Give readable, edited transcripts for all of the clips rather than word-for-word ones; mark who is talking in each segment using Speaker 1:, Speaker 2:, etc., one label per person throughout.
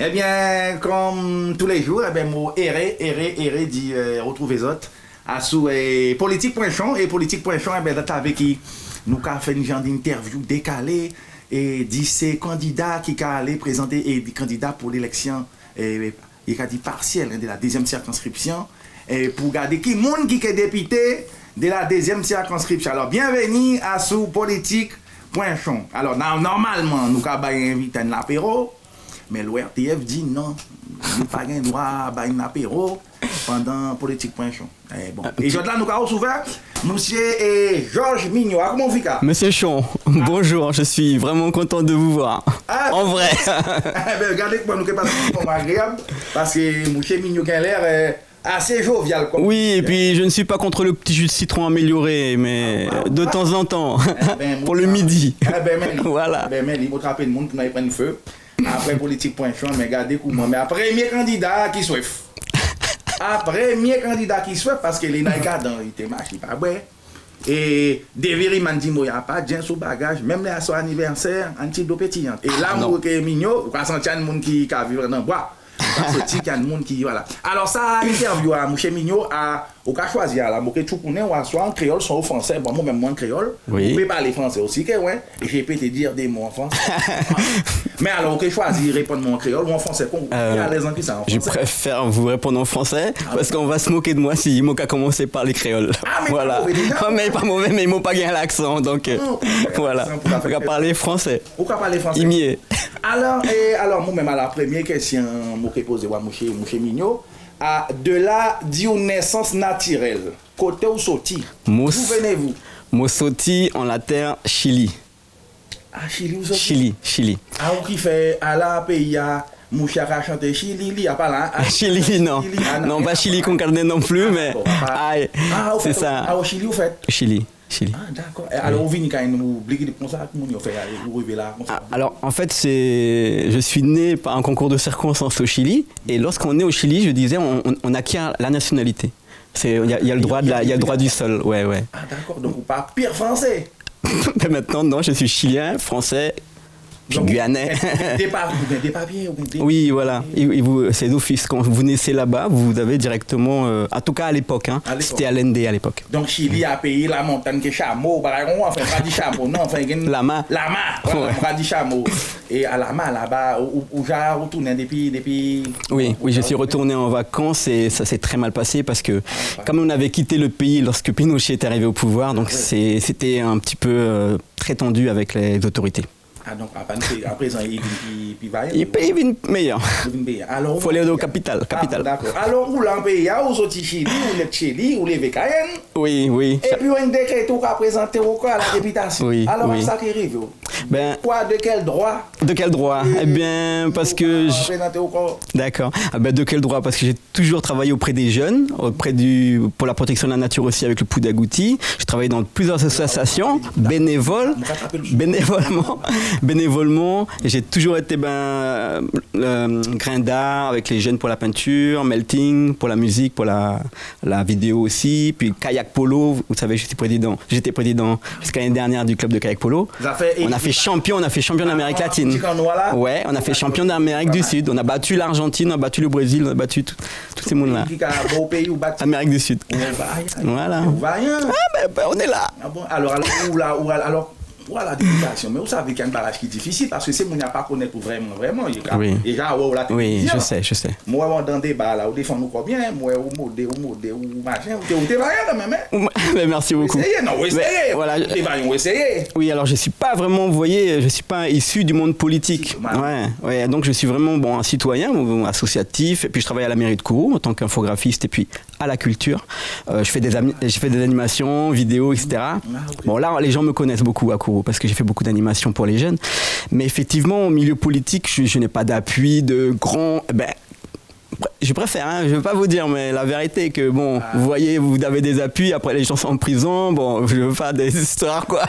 Speaker 1: Eh bien, comme tous les jours, eh bien, moi, erré, dit retrouver les autres. À sous politique.chon et politique.chon, eh bien, avec qui nous avons fait une genre d'interview décalée et dit ces candidats qui ont allé présenter et des candidats pour l'élection, il a dit partielle de la deuxième circonscription, et pour regarder qui monde qui est député de la deuxième circonscription. Alors, bienvenue à sous politique.chon. Alors, normalement, nous avons invité un apéro. Mais l'ORTF dit non, nous n'avons pas le droit à un apéro pendant politique.chon. Bon. Et là, nous avons ouvert monsieur Georges Mignot. Comment vous faites?
Speaker 2: Monsieur Chon, bonjour, je suis vraiment content de vous voir. En vrai.
Speaker 1: Regardez comment nous sommes agréable parce que monsieur Mignot a l'air assez jovial.
Speaker 2: Oui, et puis je ne suis pas contre le petit jus de citron amélioré, mais de temps en temps, pour le midi. Voilà.
Speaker 1: Il faut attraper le monde qui n'a pas de feu. Après politique.chon, mais regardez comment. Mais après, premier candidat qui souhaite. Après, premier candidat qui souhaite, parce que les naïgas dans il te marche pas ouais. Et Deviri m'a dit, il n'y a pas de gens sous bagage, même à son anniversaire, un petit dos pétillant. Et là, moi, qui est mignon, vous pouvez sentir un monde qui vivre dans le bois. Il y a un monde qui. Voilà. Alors, ça, interview à M. Mignot, au cas choisi, là, je tout connais, soit en créole, soit en français. Bon, moi-même, moi en créole. Oui. Vous pouvez parler français aussi, que, ouais. Et j'ai pu te dire des mots en français. Mais alors, ok, choisir répondre en créole ou en français.
Speaker 2: Je préfère vous répondre en français parce qu'on va se moquer de moi si Moka commençait par les créoles.
Speaker 1: Mais
Speaker 2: voilà. Mais pas mauvais, mais il m'a pas gagné l'accent. Donc, voilà. On va parler français.
Speaker 1: Pourquoi parler français?
Speaker 2: Imier.
Speaker 1: Alors, moi-même, à la première question, je posée à M. Mignot, de la naissance naturelle, côté où sorti? D'où venez-vous?
Speaker 2: Moi, sorti en la terre Chili.
Speaker 1: Ah, Chili, où sorti?
Speaker 2: Chili.
Speaker 1: Ah, où qui fait à la pays à Mouchaka chanter Chili, il y a pas là?
Speaker 2: Chili, non. Non, pas Chili qu'on connaît non plus, mais. C'est ça.
Speaker 1: Ah, au Chili, vous faites?
Speaker 2: Chili.
Speaker 1: Ah, d'accord. Alors, vous venez quand même oublier de penser à tout le monde, vous arrivez là.
Speaker 2: Alors, en fait, je suis né par un concours de circonstances au Chili. Et lorsqu'on est au Chili, je disais, on acquiert la nationalité. Il y a le droit du sol. Ouais.
Speaker 1: Ah, d'accord. Donc, vous pas pire français.
Speaker 2: Mais maintenant, non, je suis chilien, français. Puis guyanais.
Speaker 1: Des papiers.
Speaker 2: Oui, voilà. C'est d'office. Quand vous naissez là-bas, vous avez directement, en tout cas à l'époque, c'était à l'ND à l'époque.
Speaker 1: Donc Chili a payé la montagne que chameau, enfin pas du chameau, non, enfin
Speaker 2: Lama.
Speaker 1: Voilà, pas du chameau. Et à Lama là-bas, où j'ai retourné depuis.
Speaker 2: Oui, je suis retourné en vacances et ça s'est très mal passé parce que comme on avait quitté le pays lorsque Pinochet est arrivé au pouvoir, donc c'était un petit peu très tendu avec les autorités.
Speaker 1: Ah, donc à présent, il va
Speaker 2: meilleur. Il faut aller au capital.
Speaker 1: D'accord. Alors, vous l'empayez, vous êtes Chili, vous êtes Chili, vous êtes Cayenne.
Speaker 2: Oui.
Speaker 1: Et puis, un décret tout a présenté au cas à la députation.
Speaker 2: Oui.
Speaker 1: Alors, ça qui arrive. Quoi, de quel droit?
Speaker 2: De quel droit? Eh bien, parce que. D'accord. De quel droit? Parce que j'ai toujours travaillé auprès des jeunes, pour la protection de la nature aussi avec le Poudagouti. J'ai travaillé dans plusieurs associations, bénévolement, et j'ai toujours été grain d'art avec les jeunes pour la peinture, melting pour la musique, pour la vidéo aussi, puis kayak polo, vous savez, j'étais président jusqu'à l'année dernière du club de kayak polo. On a fait champion d'Amérique latine. Ouais, on a fait champion d'Amérique du Sud. On a battu l'Argentine, on a battu le Brésil, on a battu tous ces mondes-là. Amérique du Sud. Voilà. On est là.
Speaker 1: Alors, voilà la députation. Mais vous savez qu'il y a un barrage qui est difficile parce que c'est mon n'a pas connaître vraiment.
Speaker 2: Oui.
Speaker 1: Déjà,
Speaker 2: oui, je sais.
Speaker 1: Moi, dans des débat là, vous défendez nous combien? Moi, vous machin, vous variez quand même.
Speaker 2: Mais merci beaucoup.
Speaker 1: Vous essayez.
Speaker 2: Oui, alors je suis pas vraiment, vous voyez, je suis pas issu du monde politique. Ouais. Donc je suis vraiment un citoyen, associatif, et puis je travaille à la mairie de Kourou en tant qu'infographiste et puis à la culture. Je fais des animations, vidéos, etc. Bon, là, les gens me connaissent beaucoup à Kourou parce que j'ai fait beaucoup d'animations pour les jeunes. Mais effectivement, au milieu politique, je n'ai pas d'appui de grands. Je préfère, je ne veux pas vous dire, mais la vérité est que, vous voyez, vous avez des appuis, après les gens sont en prison, je ne veux pas des histoires, quoi,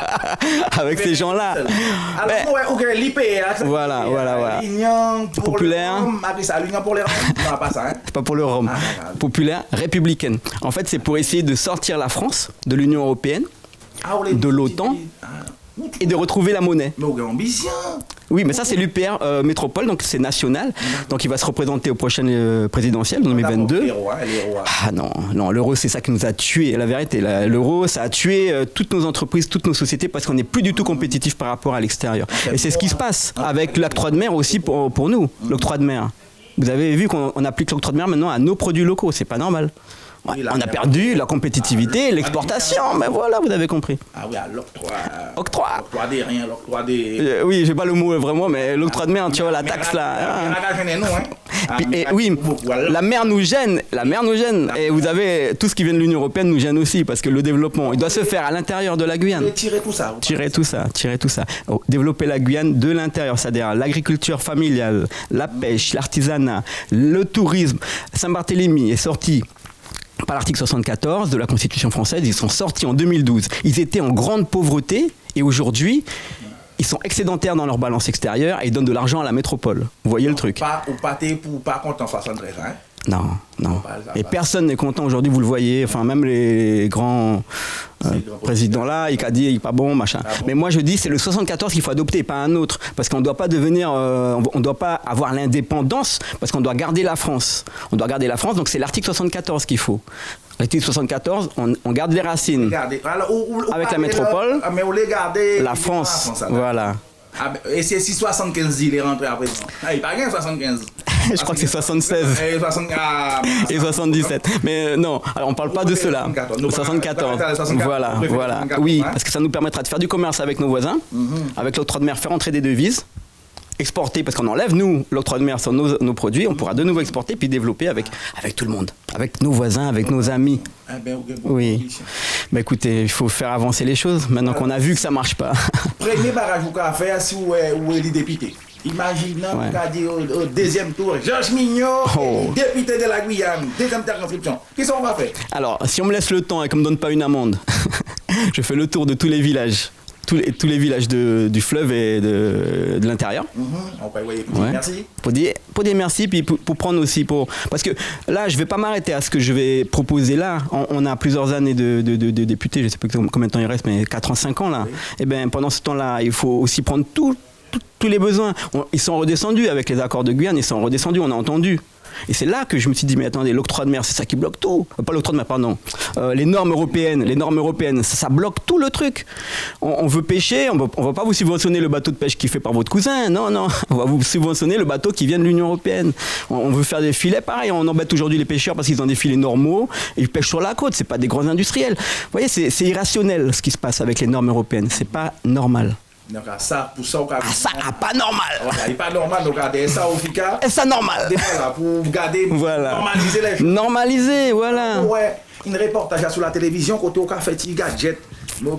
Speaker 2: avec ces gens-là.
Speaker 1: Alors, l'IPA,
Speaker 2: voilà.
Speaker 1: L'Union
Speaker 2: populaire.
Speaker 1: L'Union pour les Roms, non, pas ça,
Speaker 2: C'est pas pour le Rome. Populaire, républicaine. En fait, c'est pour essayer de sortir la France de l'Union européenne, de l'OTAN, et de retrouver la monnaie.
Speaker 1: Mais ambition.
Speaker 2: Oui, mais ça, c'est l'UPR Métropole, donc c'est national. Donc il va se représenter aux prochaines présidentielles, en 2022.
Speaker 1: Les rois.
Speaker 2: Ah non, l'euro, c'est ça qui nous a tués. La vérité, l'euro, ça a tué toutes nos entreprises, toutes nos sociétés, parce qu'on n'est plus du tout compétitif par rapport à l'extérieur. Et c'est ce qui se passe avec l'octroi de mer aussi pour nous, l'octroi de mer. Vous avez vu qu'on applique l'octroi de mer maintenant à nos produits locaux, c'est pas normal. Ouais, on a perdu la compétitivité, l'exportation, mais voilà, vous avez compris.
Speaker 1: Ah oui, à l'octroi.
Speaker 2: Octroi.
Speaker 1: L'octroi des riens, l'octroi des...
Speaker 2: oui, j'ai pas le mot vraiment, mais l'octroi de mer, tu vois, la taxe là. Oui, la mer nous gêne, Et vous avez tout ce qui vient de l'Union européenne nous gêne aussi, parce que le développement, il doit se faire à l'intérieur de la Guyane.
Speaker 1: Tirer tout ça.
Speaker 2: Développer la Guyane de l'intérieur, c'est-à-dire l'agriculture familiale, la pêche, l'artisanat, le tourisme. Saint-Barthélemy est sorti par l'article 74 de la Constitution française, ils sont sortis en 2012. Ils étaient en grande pauvreté et aujourd'hui, ils sont excédentaires dans leur balance extérieure et ils donnent de l'argent à la métropole. Vous voyez le truc.
Speaker 1: Pas content en 73, hein?
Speaker 2: Non. Et personne n'est content aujourd'hui, vous le voyez. Enfin, même les grands présidents là, il a dit, il n'est pas bon, machin. Mais moi, je dis, c'est le 74 qu'il faut adopter, pas un autre. Parce qu'on ne doit pas devenir, on ne doit pas avoir l'indépendance, parce qu'on doit garder la France. On doit garder la France, donc c'est l'article 74 qu'il faut. L'article 74, on garde les racines. Avec la métropole, la France, voilà.
Speaker 1: Et c'est si 75 il est rentré après. Il pas gagné 75.
Speaker 2: Je crois que c'est 76 et 77. Mais non, alors on ne parle pas de cela. 74. Voilà. Oui, parce que ça nous permettra de faire du commerce avec nos voisins, avec l'octroi de mer, faire entrer des devises, exporter, parce qu'on enlève, nous, l'octroi de mer sur nos produits, on pourra de nouveau exporter, puis développer avec tout le monde, avec nos voisins, avec nos amis. Oui. Bah écoutez, il faut faire avancer les choses, maintenant qu'on a vu que ça ne marche pas.
Speaker 1: Premier barrage vous avez fait, si vous êtes député. Imaginons qu'on a dit au deuxième tour, Georges Mignot, député de la Guyane, deuxième circonscription. Qu'est-ce qu'on va faire?
Speaker 2: Alors, si on me laisse le temps et qu'on ne me donne pas une amende, je fais le tour de tous les villages. Tous les villages du fleuve et de l'intérieur.
Speaker 1: Merci.
Speaker 2: Pour dire merci, puis pour prendre aussi parce que là, je ne vais pas m'arrêter à ce que je vais proposer là. On a plusieurs années de députés, je ne sais pas combien de temps il reste, mais 4 ans, 5 ans là. Et bien pendant ce temps-là, il faut aussi prendre tous les besoins. Ils sont redescendus avec les accords de Guyane, ils sont redescendus, on a entendu. Et c'est là que je me suis dit, mais attendez, l'octroi de mer, c'est ça qui bloque tout. Pas l'octroi de mer, pardon. Les normes européennes, ça bloque tout le truc. On veut pêcher, on va pas vous subventionner le bateau de pêche qui est fait par votre cousin. Non. On va vous subventionner le bateau qui vient de l'Union européenne. On veut faire des filets, pareil. On embête aujourd'hui les pêcheurs parce qu'ils ont des filets normaux et ils pêchent sur la côte. C'est pas des grands industriels. Vous voyez, c'est irrationnel ce qui se passe avec les normes européennes. C'est pas normal.
Speaker 1: Donc ça, pour ça,
Speaker 2: pas normal.
Speaker 1: Il n'est pas normal, donc ça au FICA.
Speaker 2: Et ça normal.
Speaker 1: Pour garder, normaliser les choses.
Speaker 2: Normaliser, voilà.
Speaker 1: Ouais, une reportage sur la télévision, côté au café gadget,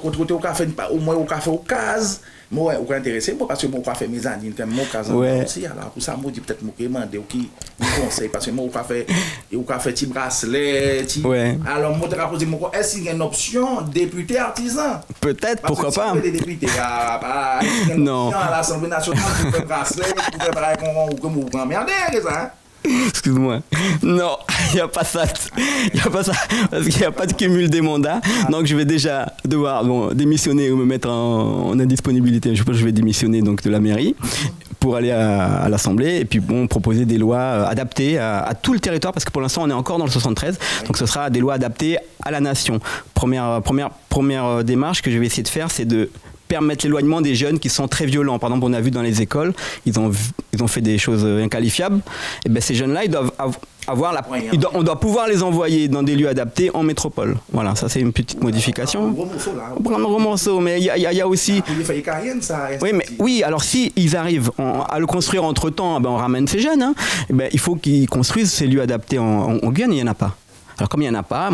Speaker 1: côté au café, au moins au café au case. Moi, je suis intéressé parce que mon café mes amis, comme mon case aussi. Alors, pour ça, moi, je dis peut-être que je demande qui conseille parce que moi, au café, petit bracelet. Alors, moi, je vais poser mon est-ce qu'il y a une option député artisan?
Speaker 2: Peut-être, pourquoi pas.
Speaker 1: Les députés, non. À l'Assemblée nationale, pour faire bracelet, pour faire pareil comme vous emmerdez, ça.
Speaker 2: Excuse-moi. Non, il n'y a pas ça. Parce qu'il n'y a pas de cumul des mandats. Donc je vais déjà devoir démissionner ou me mettre en indisponibilité. Je pense que je vais démissionner donc, de la mairie pour aller à l'Assemblée et puis proposer des lois adaptées à tout le territoire parce que pour l'instant on est encore dans le 73. Donc ce sera des lois adaptées à la nation. Première démarche que je vais essayer de faire, c'est de permettre l'éloignement des jeunes qui sont très violents. Par exemple, on a vu dans les écoles, ils ont fait des choses inqualifiables. Et bien, ces jeunes-là, ils doivent avoir on doit pouvoir les envoyer dans des lieux adaptés en métropole. Voilà, ça c'est une petite modification. Un gros morceau, mais il y a aussi... Oui, alors si ils arrivent à le construire entre-temps, on ramène ces jeunes. Hein. Il faut qu'ils construisent ces lieux adaptés en Guyane, il n'y en a pas. Alors comme il n'y en a pas,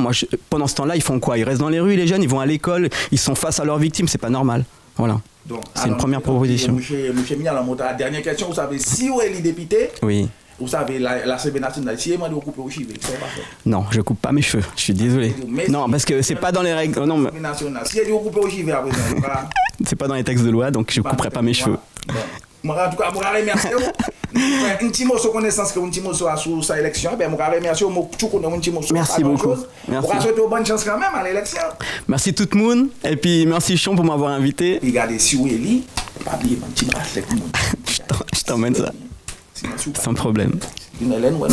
Speaker 2: pendant ce temps-là, ils font quoi? Ils restent dans les rues, les jeunes, ils vont à l'école, ils sont face à leurs victimes, c'est pas normal. Voilà. C'est une première proposition.
Speaker 1: Monsieur Mignal, la dernière question, vous savez, si vous êtes député,
Speaker 2: oui.
Speaker 1: Vous savez, l'Assemblée nationale, si vous coupez au cheveux, c'est pas fait.
Speaker 2: Non, je coupe pas mes cheveux, je suis désolé. Non, parce que c'est pas dans les règles. Non, mais...
Speaker 1: Si vous coupez au cheveux, après,
Speaker 2: c'est pas dans les textes de loi, donc je couperai pas mes cheveux.
Speaker 1: En tout cas, je vous remercie. Un petit mot sur connaissance que un petit mot sur sa élection. Je vous remercie.
Speaker 2: Merci beaucoup.
Speaker 1: Merci. Vous souhaitez bonne chance quand même à l'élection.
Speaker 2: Merci tout le monde. Et puis merci Chon pour m'avoir invité.
Speaker 1: Regardez, si vous êtes pas oublier un petit bracelet.
Speaker 2: Je t'emmène ça. Sans problème.
Speaker 1: Une Hélène, ouais.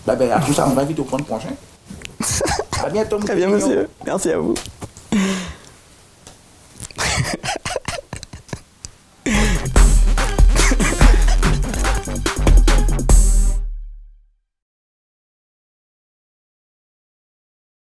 Speaker 1: Bah, à tout ça, on va vite au point prochain. À bientôt,
Speaker 2: Très bien, monsieur. Merci à vous.